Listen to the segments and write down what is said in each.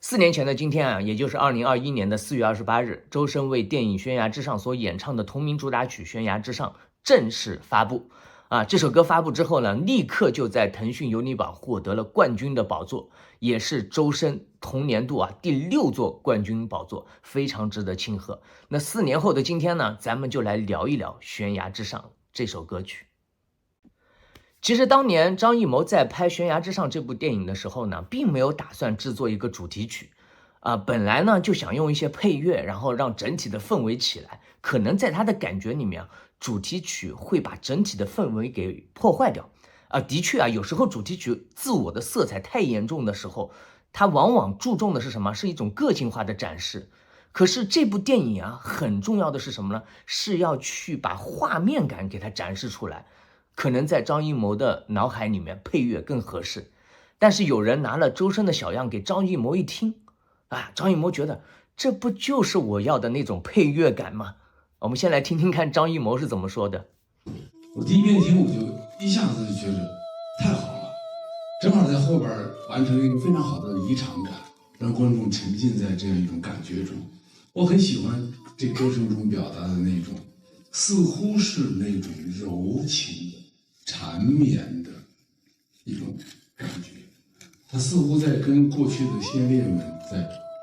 4年前的今天啊，也就是2021年的4月28日，周深为电影《悬崖之上》所演唱的同名主打曲《悬崖之上》正式发布。这首歌发布之后呢，立刻就在腾讯有你榜获得了冠军的宝座，也是周深同年度第6座冠军宝座，非常值得庆贺。那4年后的今天呢，咱们就来聊一聊《悬崖之上》这首歌曲。其实当年张艺谋在拍《悬崖之上》这部电影的时候呢，并没有打算制作一个主题曲，本来呢就想用一些配乐，然后让整体的氛围起来。可能在他的感觉里面，主题曲会把整体的氛围给破坏掉。的确有时候主题曲自我的色彩太严重的时候，它往往注重的是什么？是一种个性化的展示。可是这部电影很重要的是什么呢？是要去把画面感给它展示出来。可能在张艺谋的脑海里面配乐更合适，但是有人拿了周深的小样给张艺谋一听，张艺谋觉得这不就是我要的那种配乐感吗？我们先来听听看张艺谋是怎么说的。我第一遍听我就一下子就觉得太好了，正好在后边完成了一个非常好的离场感，让观众沉浸在这样一种感觉中。我很喜欢这歌声中表达的那种，似乎是那种柔情的缠绵的一种感觉，他似乎在跟过去的先烈们在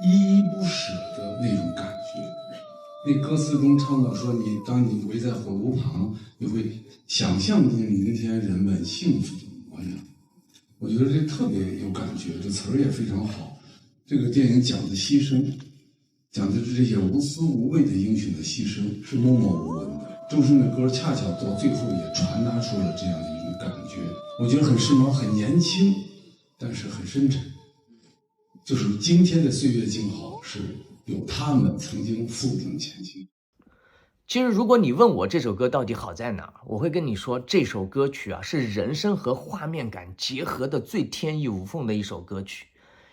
依依不舍的那种感觉。那歌词中唱到说，当你围在火炉旁，你会想象着明天人们幸福的模样。我觉得这特别有感觉，这词儿也非常好。这个电影讲的牺牲，讲的是这些无私无畏的英雄的牺牲是默默无闻的。周深的歌恰巧到最后也传达出了这样的一种感觉，我觉得很时髦，很年轻，但是很深沉。就是今天的岁月静好，是有他们曾经负重前行。其实如果你问我这首歌到底好在哪，我会跟你说，这首歌曲是人声和画面感结合的最天衣无缝的一首歌曲。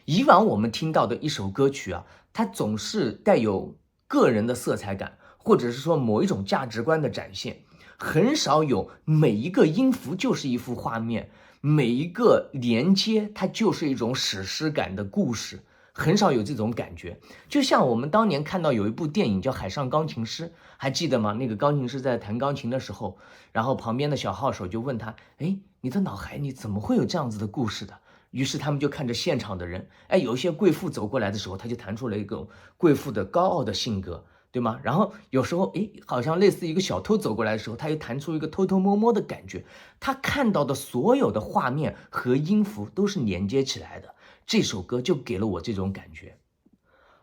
以往我们听到的一首歌曲它总是带有个人的色彩感，或者是说某一种价值观的展现，很少有每一个音符就是一幅画面，每一个连接它就是一种史诗感的故事，很少有这种感觉。就像我们当年看到有一部电影叫《海上钢琴师》，还记得吗？那个钢琴师在弹钢琴的时候，然后旁边的小号手就问他，你的脑海里怎么会有这样子的故事的？于是他们就看着现场的人，有一些贵妇走过来的时候，他就弹出了一个贵妇的高傲的性格，对吗？然后有时候好像类似一个小偷走过来的时候，他又弹出一个偷偷摸摸的感觉。他看到的所有的画面和音符都是连接起来的，这首歌就给了我这种感觉。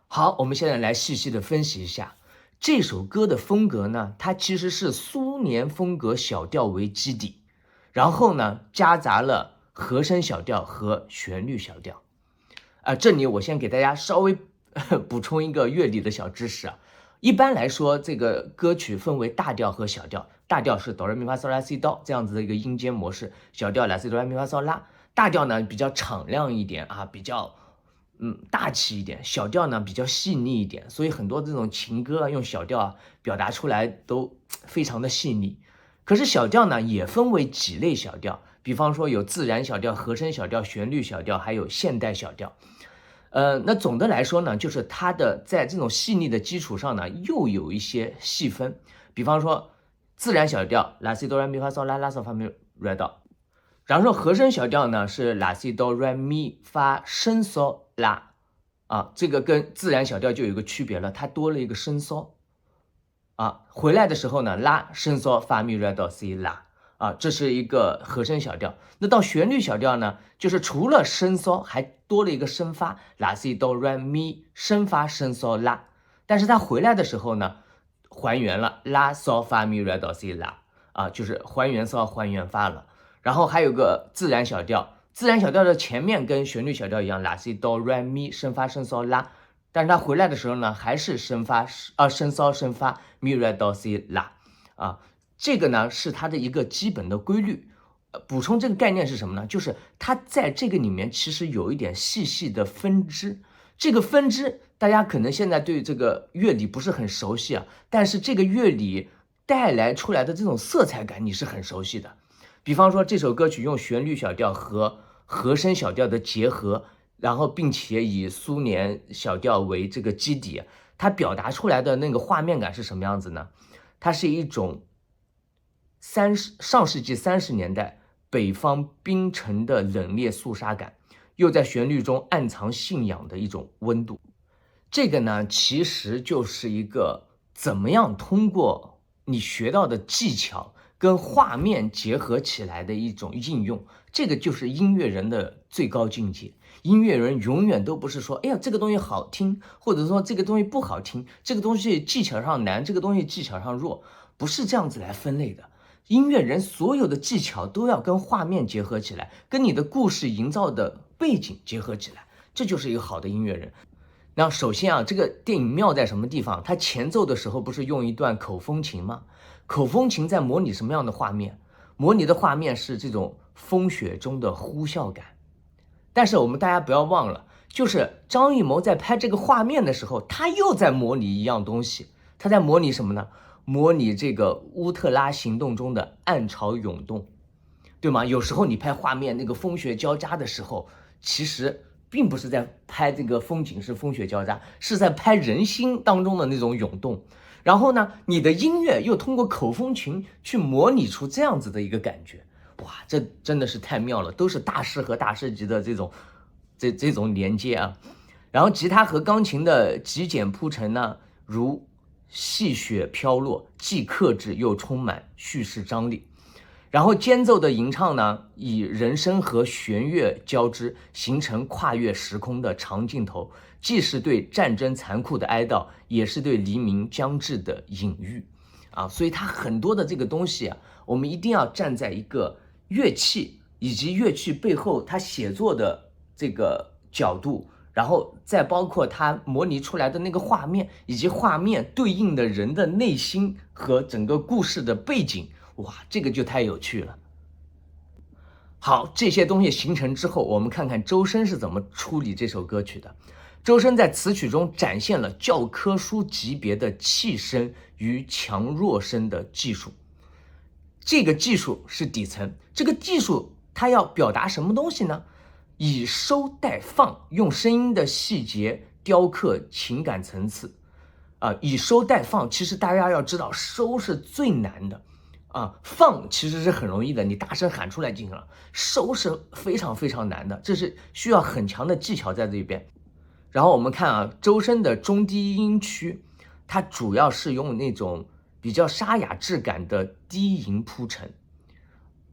好，我们现在来细细的分析一下这首歌的风格呢，它其实是苏联风格小调为基底，然后呢夹杂了和声小调和旋律小调。这里我先给大家稍微补充一个乐理的小知识一般来说，这个歌曲分为大调和小调，大调是哆来咪发嗦拉西哆这样子的一个音阶模式，小调来西哆来咪发嗦拉。大调呢比较敞亮一点比较大气一点，小调呢比较细腻一点，所以很多这种情歌用小调表达出来都非常的细腻。可是小调呢也分为几类小调，比方说有自然小调、和声小调、旋律小调，还有现代小调。那总的来说呢，就是它的在这种细腻的基础上呢，又有一些细分。比方说自然小调拉西哆来咪发嗦拉拉嗦发咪来哆，然后和声小调呢是拉西哆来咪发升嗦拉这个跟自然小调就有一个区别了，它多了一个升嗦回来的时候呢拉升嗦发咪来哆西拉这是一个和声小调。那到旋律小调呢，就是除了升嗦还多了一个升发，拉西哆来咪升发升嗦拉，但是它回来的时候呢还原了拉嗦发咪来哆西拉就是还原嗦还原发了。然后还有个自然小调，自然小调的前面跟旋律小调一样，拉西哆来咪升发升嗦拉，但是它回来的时候呢还是升发升嗦升发咪来哆西拉这个呢是它的一个基本的规律。补充这个概念是什么呢？就是它在这个里面其实有一点细细的分支。这个分支大家可能现在对这个乐理不是很熟悉但是这个乐理带来出来的这种色彩感你是很熟悉的。比方说这首歌曲用旋律小调和和声小调的结合，然后并且以苏联小调为这个基底，它表达出来的那个画面感是什么样子呢？它是一种上世纪30年代北方冰城的冷冽肃杀感，又在旋律中暗藏信仰的一种温度。这个呢，其实就是一个怎么样通过你学到的技巧跟画面结合起来的一种应用，这个就是音乐人的最高境界。音乐人永远都不是说，哎呀，这个东西好听，或者说这个东西不好听，这个东西技巧上难，这个东西技巧上弱，不是这样子来分类的。音乐人所有的技巧都要跟画面结合起来，跟你的故事营造的背景结合起来，这就是一个好的音乐人。那首先啊，这个电影妙在什么地方？它前奏的时候不是用一段口风琴吗？口风琴在模拟什么样的画面？模拟的画面是这种风雪中的呼啸感。但是我们大家不要忘了，就是张艺谋在拍这个画面的时候，他又在模拟一样东西。他在模拟什么呢？模拟这个乌特拉行动中的暗潮涌动，对吗？有时候你拍画面那个风雪交加的时候，其实并不是在拍这个风景是风雪交加，是在拍人心当中的那种涌动。然后呢，你的音乐又通过口风琴去模拟出这样子的一个感觉，哇，这真的是太妙了，都是大师和大师级的这种连接啊。然后吉他和钢琴的极简铺陈呢，如细雪飘落，既克制又充满叙事张力。然后间奏的吟唱呢，以人声和弦乐交织，形成跨越时空的长镜头，既是对战争残酷的哀悼，也是对黎明将至的隐喻啊。所以它很多的这个东西啊，我们一定要站在一个乐器以及乐器背后它写作的这个角度，然后再包括它模拟出来的那个画面，以及画面对应的人的内心和整个故事的背景。哇，这个就太有趣了。好，这些东西形成之后，我们看看周深是怎么处理这首歌曲的。周深在词曲中展现了教科书级别的气声与强弱声的技术。这个技术是底层，这个技术它要表达什么东西呢？以收带放，用声音的细节雕刻情感层次。以收带放，其实大家要知道，收是最难的。放其实是很容易的，你大声喊出来就行了。收是非常非常难的，这是需要很强的技巧在这边。然后我们看啊，周深的中低音区，它主要是用那种比较沙哑质感的低吟铺陈，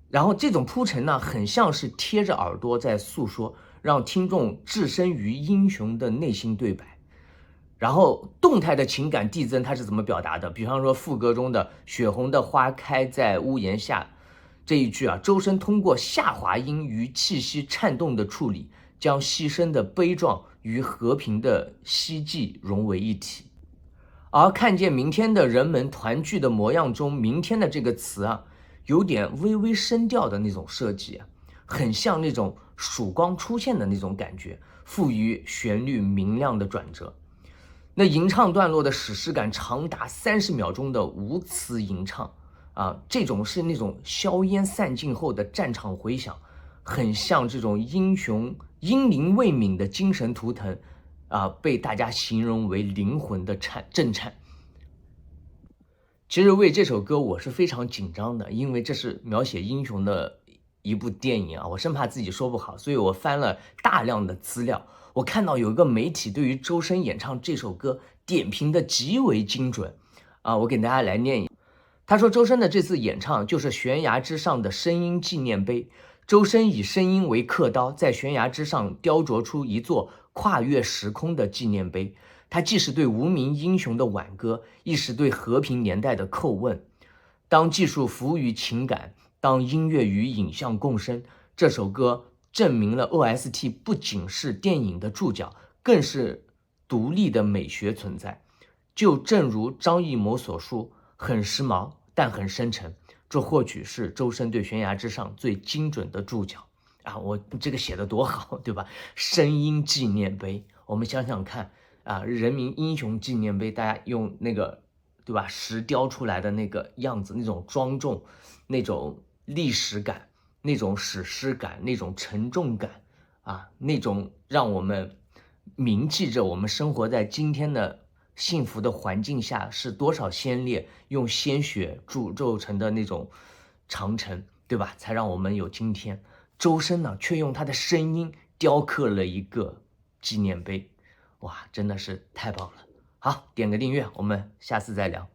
然后这种铺陈呢，很像是贴着耳朵在诉说，让听众置身于英雄的内心对白。然后动态的情感递增，它是怎么表达的？比方说副歌中的雪红的花开在屋檐下这一句啊，周深通过下滑音与气息颤动的处理，将牺牲的悲壮与和平的希冀融为一体。而看见明天的人们团聚的模样中，明天的这个词啊，有点微微升调的那种设计啊，很像那种曙光出现的那种感觉，赋予旋律明亮的转折。那吟唱段落的史诗感长达30秒钟的无词吟唱啊，这种是那种硝烟散尽后的战场回响，很像这种英雄英灵未泯的精神图腾啊，被大家形容为灵魂的震颤。其实为这首歌我是非常紧张的，因为这是描写英雄的一部电影啊，我生怕自己说不好，所以我翻了大量的资料。我看到有一个媒体对于周深演唱这首歌点评的极为精准啊，我给大家来念一下。他说周深的这次演唱就是悬崖之上的声音纪念碑，周深以声音为刻刀，在悬崖之上雕琢出一座跨越时空的纪念碑。它既是对无名英雄的挽歌，亦是对和平年代的叩问。当技术服务于情感，当音乐与影像共生，这首歌证明了 OST 不仅是电影的注脚，更是独立的美学存在。就正如张艺谋所说，很时髦，但很深沉。这或许是周深对悬崖之上最精准的注脚啊！我这个写的多好，对吧？声音纪念碑，我们想想看啊，人民英雄纪念碑，大家用那个，对吧？石雕出来的那个样子，那种庄重，那种历史感，那种史诗感，那种沉重感啊，那种让我们铭记着我们生活在今天的幸福的环境下是多少先烈用鲜血铸就成的那种长城，对吧？才让我们有今天。周深呢，却用他的声音雕刻了一个纪念碑，哇，真的是太棒了！好，点个订阅，我们下次再聊。